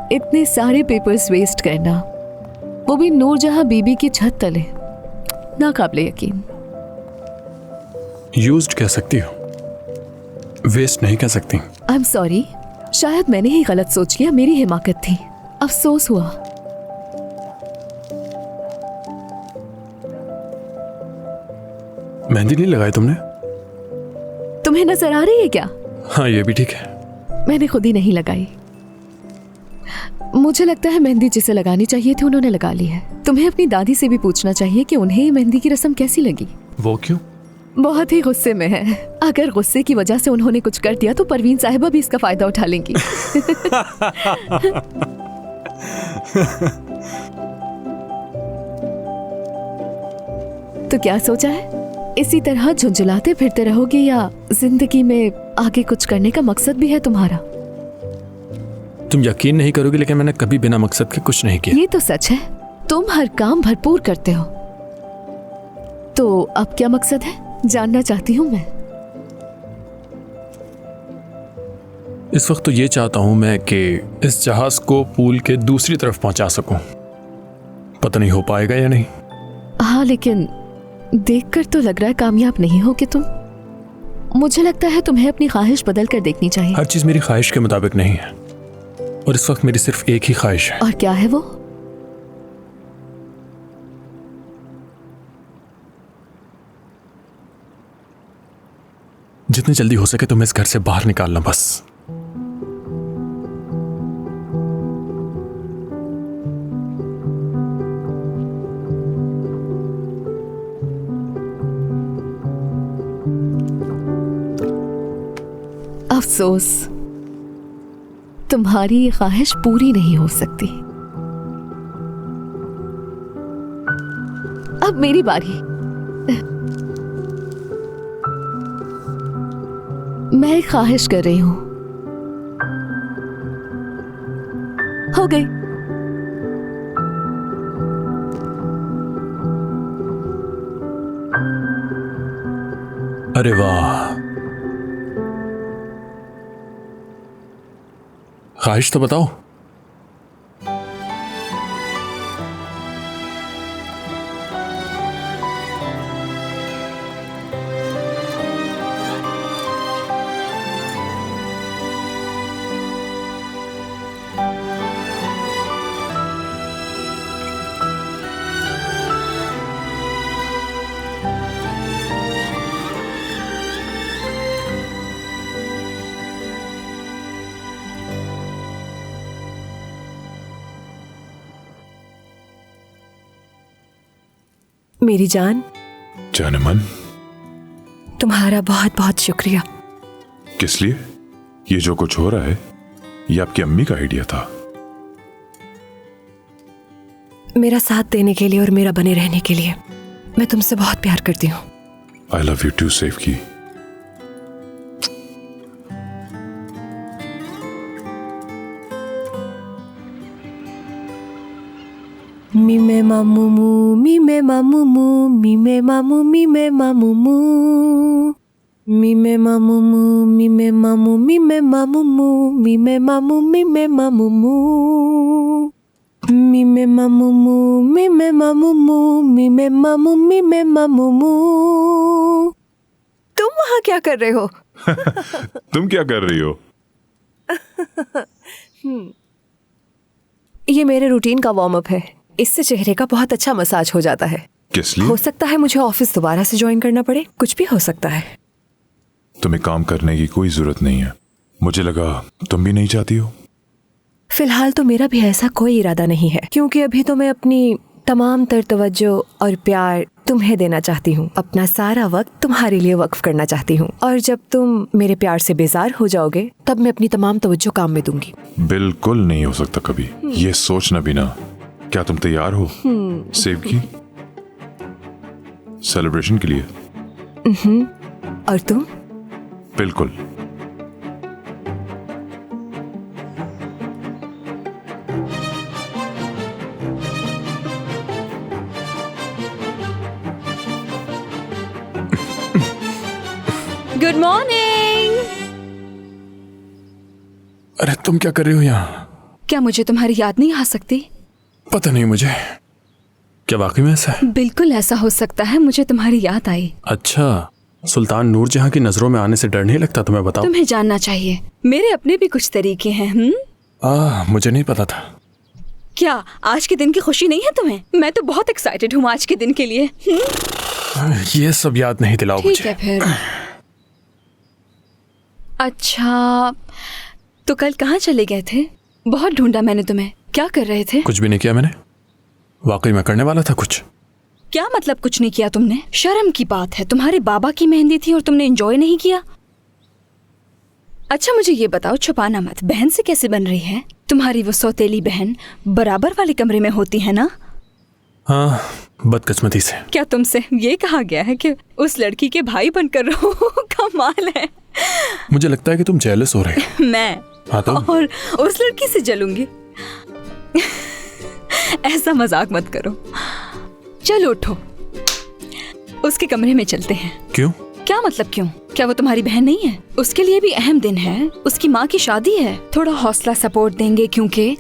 इतने सारे papers waste करना, वो भी नूरजहां बीबी की छत तले, नाकाबिले यकीन। यूज्ड कह सकती हो, वेस्ट नहीं कह सकती। आई एम सॉरी, शायद मैंने ही गलत सोच लिया, मेरी हिमाकत थी, अफसोस हुआ। मेहंदी नहीं लगाई तुमने? तुम्हें नजर आ रही है क्या? हाँ, ये भी ठीक है। मैंने खुद ही नहीं लगाई। मुझे लगता है मेहंदी जिसे लगानी चाहिए थी उन्होंने लगा ली है। तुम्हें अपनी दादी से भी पूछना चाहिए कि उन्हें ये मेहंदी की रस्म कैसी लगी। वो क्यों? बहुत ही गुस्से में है। अगर गुस्से की वजह से उन्होंने कुछ कर दिया तो परवीन साहिबा भी इसका फायदा उठा लेंगी। तो क्या सोचा है? इसी तरह झुंझुलाते फिरते रहोगे या जिंदगी में आगे कुछ करने का मकसद भी है तुम्हारा? तुम यकीन नहीं करोगे, लेकिन मैंने कभी बिना मकसद के कुछ नहीं किया। ये तो सच है, तुम हर काम भरपूर करते हो। तो अब क्या मकसद है, जानना चाहती हूँ मैं। इस वक्त तो ये चाहता हूं मैं कि इस जहाज को पूल के दूसरी तरफ पहुंचा सकूं। पता नहीं हो पाएगा या नहीं। हाँ, लेकिन देखकर तो लग रहा है कामयाब नहीं होगे तुम। मुझे लगता है तुम्हें अपनी ख्वाहिश बदल कर देखनी चाहिए। हर चीज मेरी ख्वाहिश के मुताबिक नहीं है, और इस वक्त मेरी सिर्फ एक ही ख्वाहिश है। और क्या है वो? जितनी जल्दी हो सके तुम्हें इस घर से बाहर निकालना, बस। अफसोस, तुम्हारी ये ख्वाहिश पूरी नहीं हो सकती। अब मेरी बारी। मैं एक ख्वाहिश कर रही हूं। हो गई। अरे वाह, ख्वाहिश तो बताओ। मेरी जान, जानमन, तुम्हारा बहुत बहुत शुक्रिया। किस लिए? ये जो कुछ हो रहा है, ये आपकी अम्मी का आइडिया था। मेरा साथ देने के लिए और मेरा बने रहने के लिए। मैं तुमसे बहुत प्यार करती हूँ। आई लव यू टू, सेवकी। मीमे मामूमू, मीमे मामूमू, मीमे मामू, मीमे मामूमू, मीमे मामूमू, मीमे मामू, मीमे मामूमू, मीमे मामू, मीमे मामूमू, मीमे मामूमू, मीमे मामूमू, मीमे मामू, मीमे मामूमू। तुम वहां क्या कर रहे हो? तुम क्या कर रही हो? ये मेरे रूटीन का वार्म अप है। इससे चेहरे का बहुत अच्छा मसाज हो जाता है। किस लिए? हो सकता है मुझे ऑफिस दोबारा से ज्वाइन करना पड़े, कुछ भी हो सकता है। तुम्हें काम करने की कोई जरूरत नहीं है। मुझे लगा तुम भी नहीं चाहती हो। फिलहाल तो मेरा भी ऐसा कोई इरादा नहीं है, क्योंकि अभी तो मैं अपनी तमाम तर तवज्जो और प्यार तुम्हें देना चाहती हूँ। अपना सारा वक्त तुम्हारे लिए वक्फ करना चाहती हूँ, और जब तुम मेरे प्यार से बेजार हो जाओगे तब मैं अपनी तमाम तवज्जो काम में दूंगी। बिल्कुल नहीं हो सकता कभी। ये सोचना भी ना। क्या तुम तैयार हो सेवकी, सेलिब्रेशन के लिए? और तुम? बिल्कुल। Good morning. अरे तुम क्या कर रही हो यहाँ? क्या मुझे तुम्हारी याद नहीं आ सकती? पता नहीं मुझे। क्या वाकई में ऐसा है? बिल्कुल ऐसा हो सकता है, मुझे तुम्हारी याद आई। अच्छा, सुल्तान नूरजहां की नजरों में आने से डर नहीं लगता तुम्हें? बताओ। तुम्हें जानना चाहिए, मेरे अपने भी कुछ तरीके हैं। मुझे नहीं पता था। क्या आज के दिन की खुशी नहीं है तुम्हें? मैं तो बहुत एक्साइटेड हूँ आज के दिन के लिए। ये सब याद नहीं दिलाओ मुझे। ठीक है फिर। अच्छा, तो कल कहाँ चले गए थे? बहुत ढूंढा मैंने तुम्हें। क्या कर रहे थे? कुछ भी नहीं किया मैंने। वाकई में करने वाला था कुछ। क्या मतलब कुछ नहीं किया तुमने? शर्म की बात है, तुम्हारे बाबा की मेहंदी थी और तुमने एंजॉय नहीं किया। अच्छा मुझे ये बताओ, छुपाना मत, बहन से कैसे बन रही है? तुम्हारी वो सौतेली बहन बराबर वाले कमरे में होती है ना? हाँ, बदकिस्मती से। क्या तुमसे ये कहा गया है कि उस लड़की के भाई बनकर रहो? कमाल है। मुझे लगता है कि तुम जेलस हो रहे हो। मैं? हाँ तो? और उस लड़की से जलूंगी? ऐसा मजाक मत करो। चलो उठो, उसके कमरे में चलते हैं। क्यों? क्या मतलब क्यों? क्या वो तुम्हारी बहन नहीं है? उसके लिए भी अहम दिन है, उसकी माँ की शादी है। थोड़ा हौसला सपोर्ट देंगे क्योंकि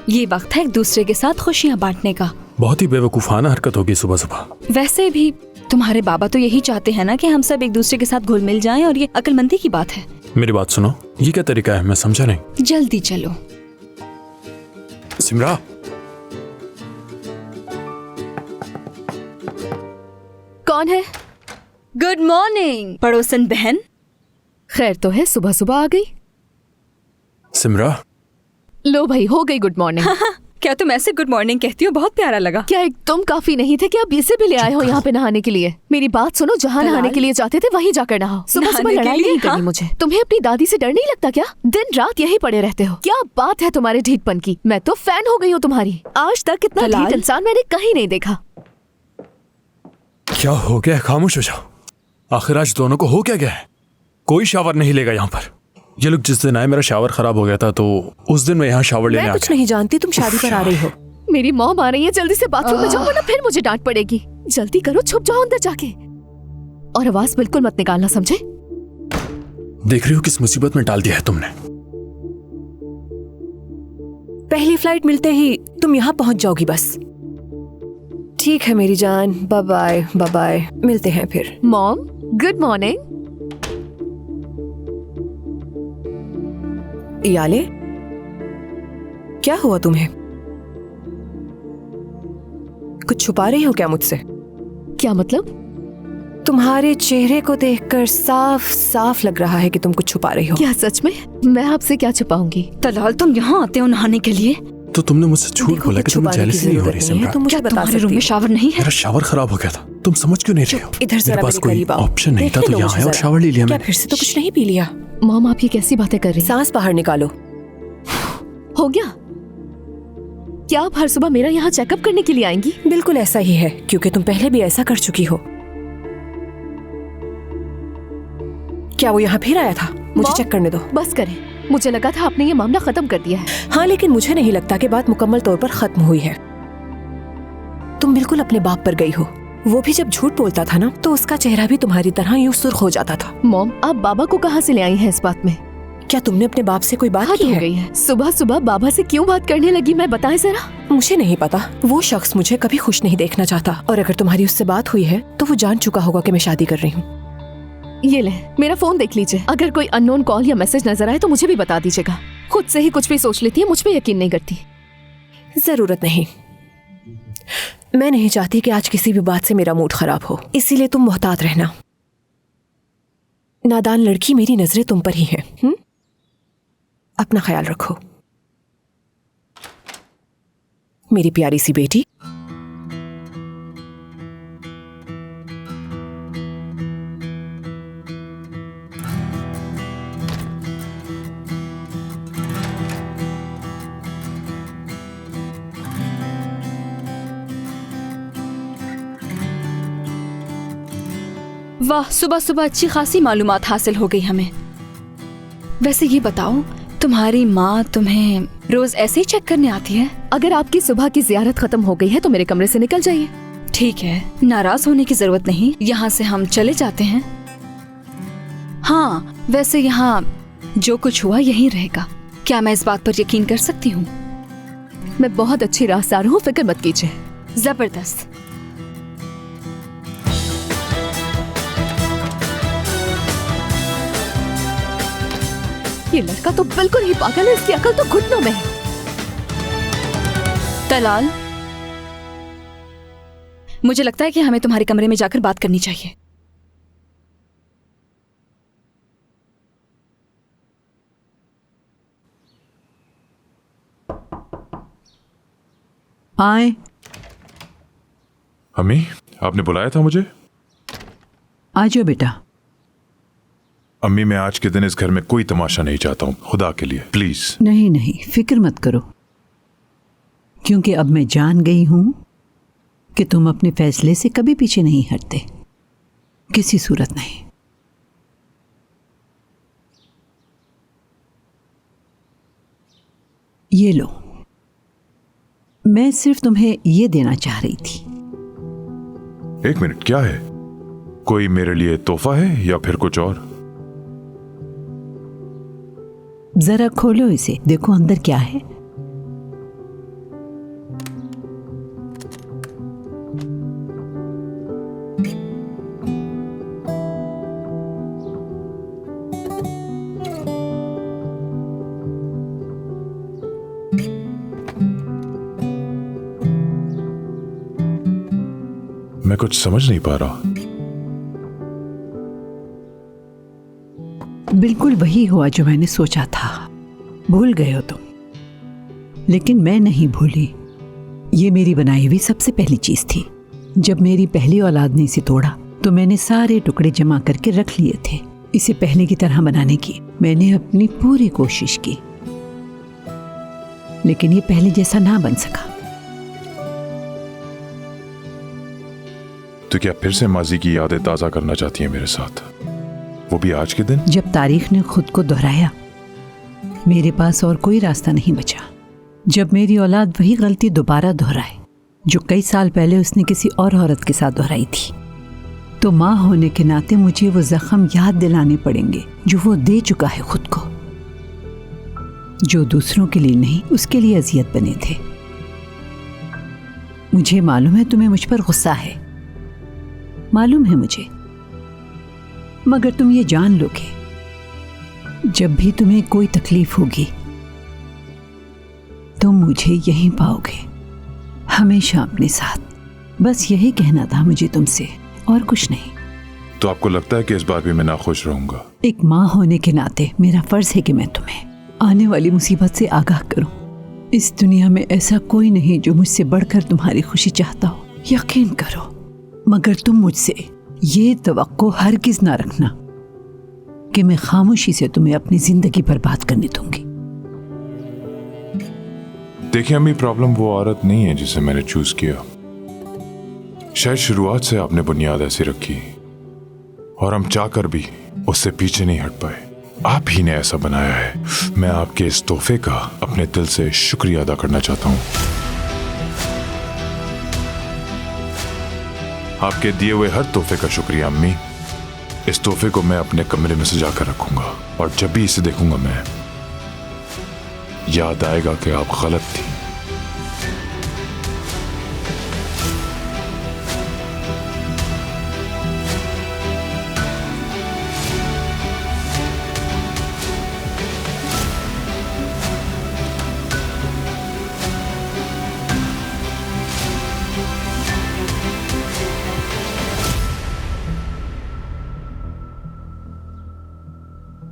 ये वक्त है एक दूसरे के साथ खुशियाँ बांटने का। बहुत ही बेवकूफाना हरकत होगी सुबह सुबह। वैसे भी तुम्हारे बाबा तो यही चाहते हैं ना कि हम सब एक दूसरे के साथ घुल मिल जाएं, और ये अक्लमंदी की बात है। मेरी बात सुनो, ये क्या तरीका है? मैं समझा नहीं। जल्दी चलो। सिमरा, कौन है? गुड मॉर्निंग पड़ोसन बहन। खैर तो है, सुबह सुबह आ गई। सिमरा। लो भाई, हो गई गुड मॉर्निंग। क्या तुम ऐसे गुड मॉर्निंग कहती हो? बहुत प्यारा लगा। क्या एक तुम काफी नहीं थे? क्या आप इसे भी ले आए हो यहाँ पे नहाने के लिए? मेरी बात सुनो, जहाँ नहाने के लिए जाते थे वहीं जाकर नहाओ। सुबह सुबह नहाने के लड़ाई लिए? नहीं करनी हाँ? मुझे। तुम्हें अपनी दादी से डर नहीं लगता क्या? दिन रात यही पड़े रहते हो। क्या बात है तुम्हारे ढीठपन की? मैं तो फैन हो गई हूँ तुम्हारी। आज तक इतना तलाल? ढीठ इंसान मैंने कहीं नहीं देखा। क्या हो गया? खामोश हो जाओ। आखिर आज दोनों को हो क्या गया है? कोई शावर नहीं लेगा यहाँ पर। ये लोग जिस दिन आए मेरा शावर खराब हो गया था, तो उस दिन मैं यहाँ शावर लेने मैं आ कुछ गया। नहीं जानती, तुम शादी पर आ रही हो। मेरी मॉम आ रही है, जल्दी से बाथरूम में जाओ वरना फिर मुझे डांट पड़ेगी। जल्दी करो, छुप जाओ अंदर जाके, और आवाज बिल्कुल मत निकालना, समझे? देख रही हो किस मुसीबत में डाल दिया है तुमने। पहली फ्लाइट मिलते ही तुम यहाँ पहुंच जाओगी बस। ठीक है मेरी जान, बाय बाय बाय बाय, मिलते हैं फिर। Mom good morning. याले, क्या हुआ तुम्हें? कुछ छुपा रही हो क्या मुझसे? क्या मतलब? तुम्हारे चेहरे को देखकर साफ साफ लग रहा है कि तुम कुछ छुपा रही हो। क्या सच में? मैं आपसे क्या छुपाऊंगी? तलाल, तुम यहाँ आते हो नहाने के लिए? तो तुमने मुझसे झूठ बोला कि तुम्हें जेलसी नहीं हो रही सिमरा। तुम मुझे क्या बता तुम्हारे रूम सकती में हो? शावर नहीं है? मेरा शावर खराब हो गया था, तुम समझ क्यों नहीं रहे हो? इधर मेरे जरा पास मेरे कोई करीब आओ। ऑप्शन नहीं था, देखने तो लो यहाँ मुझे आया और जरा। शावर ले लिया क्या मैंने। फिर से तो कुछ नहीं पी लिया? मॉम, आप ये कैसी बातें कर रही हैं? सांस बाहर निकालो। हो गया? क्या आप हर सुबह मेरा यहाँ चेकअप करने के लिए आएंगी? बिल्कुल ऐसा ही है, क्योंकि तुम पहले भी ऐसा कर चुकी हो। क्या वो यहाँ फिर आया था? मुझे चेक करने दो। बस करें, मुझे लगा था आपने ये मामला खत्म कर दिया है। हाँ, लेकिन मुझे नहीं लगता कि बात मुकम्मल तौर पर खत्म हुई है। तुम बिल्कुल अपने बाप पर गई हो। वो भी जब झूठ बोलता था ना, तो उसका चेहरा भी तुम्हारी तरह यूं सुर्ख हो जाता था। मॉम, आप बाबा को कहाँ से ले आई हैं इस बात में? क्या तुमने अपने बाप से कोई बात की है? गई है। सुबह सुबह बाबा से क्यों बात करने लगी, मैं बताएं जरा। मुझे नहीं पता। वो शख्स मुझे कभी खुश नहीं देखना चाहता, और अगर तुम्हारी उससे बात हुई है तो वो जान चुका होगा कि मैं शादी कर रही हूँ। ये ले, मेरा फोन देख लीजिए। अगर कोई अननोन कॉल या मैसेज नजर आए तो मुझे भी बता दीजिएगा। खुद से ही कुछ भी सोच लेती है, मुझ पे यकीन नहीं करती। जरूरत नहीं। मैं नहीं चाहती कि आज किसी भी बात से मेरा मूड खराब हो, इसीलिए तुम मोहतात रहना। नादान लड़की, मेरी नजरें तुम पर ही हैं। अपना ख्याल रखो मेरी प्यारी सी बेटी। वाह, सुबह सुबह अच्छी खासी मालूमात हासिल हो गई हमें। वैसे ये बताओ, तुम्हारी माँ तुम्हें रोज ऐसे ही चेक करने आती है? अगर आपकी सुबह की जियारत खत्म हो गई है तो मेरे कमरे से निकल जाइए। ठीक है, नाराज होने की जरूरत नहीं, यहाँ से हम चले जाते हैं। हाँ, वैसे यहाँ जो कुछ हुआ यही रहेगा। क्या मैं इस बात पर यकीन कर सकती हूँ? मैं बहुत अच्छी राहसार हूँ, फिक्र मत कीजिए। जबरदस्त। ये लड़का तो बिल्कुल ही पागल है, इसकी अकल तो घुटनों में है। तलाल, मुझे लगता है कि हमें तुम्हारे कमरे में जाकर बात करनी चाहिए। आए। अम्मी, आपने बुलाया था मुझे? आ जाओ बेटा। अम्मी, मैं आज के दिन इस घर में कोई तमाशा नहीं चाहता हूँ, खुदा के लिए प्लीज। नहीं नहीं, फिक्र मत करो, क्योंकि अब मैं जान गई हूं कि तुम अपने फैसले से कभी पीछे नहीं हटते, किसी सूरत नहीं। ये लो, मैं सिर्फ तुम्हें ये देना चाह रही थी। एक मिनट, क्या है? कोई मेरे लिए तोहफा है या फिर कुछ और? जरा खोलो इसे, देखो अंदर क्या है। मैं कुछ समझ नहीं पा रहा। बिल्कुल वही हुआ जो मैंने सोचा था। भूल गए हो तुम, लेकिन मैं नहीं भूली। ये मेरी बनाई हुई सबसे पहली चीज थी। जब मेरी पहली औलाद ने इसे तोड़ा तो मैंने सारे टुकड़े जमा करके रख लिए थे। इसे पहले की तरह बनाने की मैंने अपनी पूरी कोशिश की, लेकिन ये पहले जैसा ना बन सका। तो क्या फिर से माजी की यादें ताजा करना चाहती है मेरे साथ, वो भी आज के दिन? जब तारीख ने खुद को दोहराया, मेरे पास और कोई रास्ता नहीं बचा। जब मेरी औलाद वही गलती दोबारा दोहराए जो कई साल पहले उसने किसी और औरत के साथ दोहराई थी, तो माँ होने के नाते मुझे वो जख्म याद दिलाने पड़ेंगे जो वो दे चुका है खुद को, जो दूसरों के लिए नहीं उसके लिए अजियत बने थे। मुझे मालूम है तुम्हें मुझ पर गुस्सा है, मालूम है मुझे, मगर तुम ये जान लोगे जब भी तुम्हें कोई तकलीफ होगी तुम मुझे यहीं पाओगे, हमेशा अपने साथ। बस यही कहना था मुझे तुमसे, और कुछ नहीं। तो आपको लगता है कि इस बार भी मैं नाखुश रहूंगा? एक माँ होने के नाते मेरा फर्ज है कि मैं तुम्हें आने वाली मुसीबत से आगाह करूं। इस दुनिया में ऐसा कोई नहीं जो मुझसे बढ़कर तुम्हारी खुशी चाहता हो, यकीन करो। मगर तुम मुझसे ये तवक्को हरगिज ना रखना कि मैं खामोशी से तुम्हें अपनी जिंदगी बर्बाद करने दूंगी। देखिए अम्मी, प्रॉब्लम वो औरत नहीं है जिसे मैंने चूज किया। शायद शुरुआत से आपने बुनियाद ऐसी रखी और हम चाहकर भी उससे पीछे नहीं हट पाए। आप ही ने ऐसा बनाया है। मैं आपके इस तोहफे का अपने दिल से शुक्रिया अदा करना चाहता हूँ। आपके दिए हुए हर तोहफे का शुक्रिया अम्मी। इस तोहफे को मैं अपने कमरे में सजा कर रखूंगा और जब भी इसे देखूंगा मैं याद आएगा कि आप गलत थी।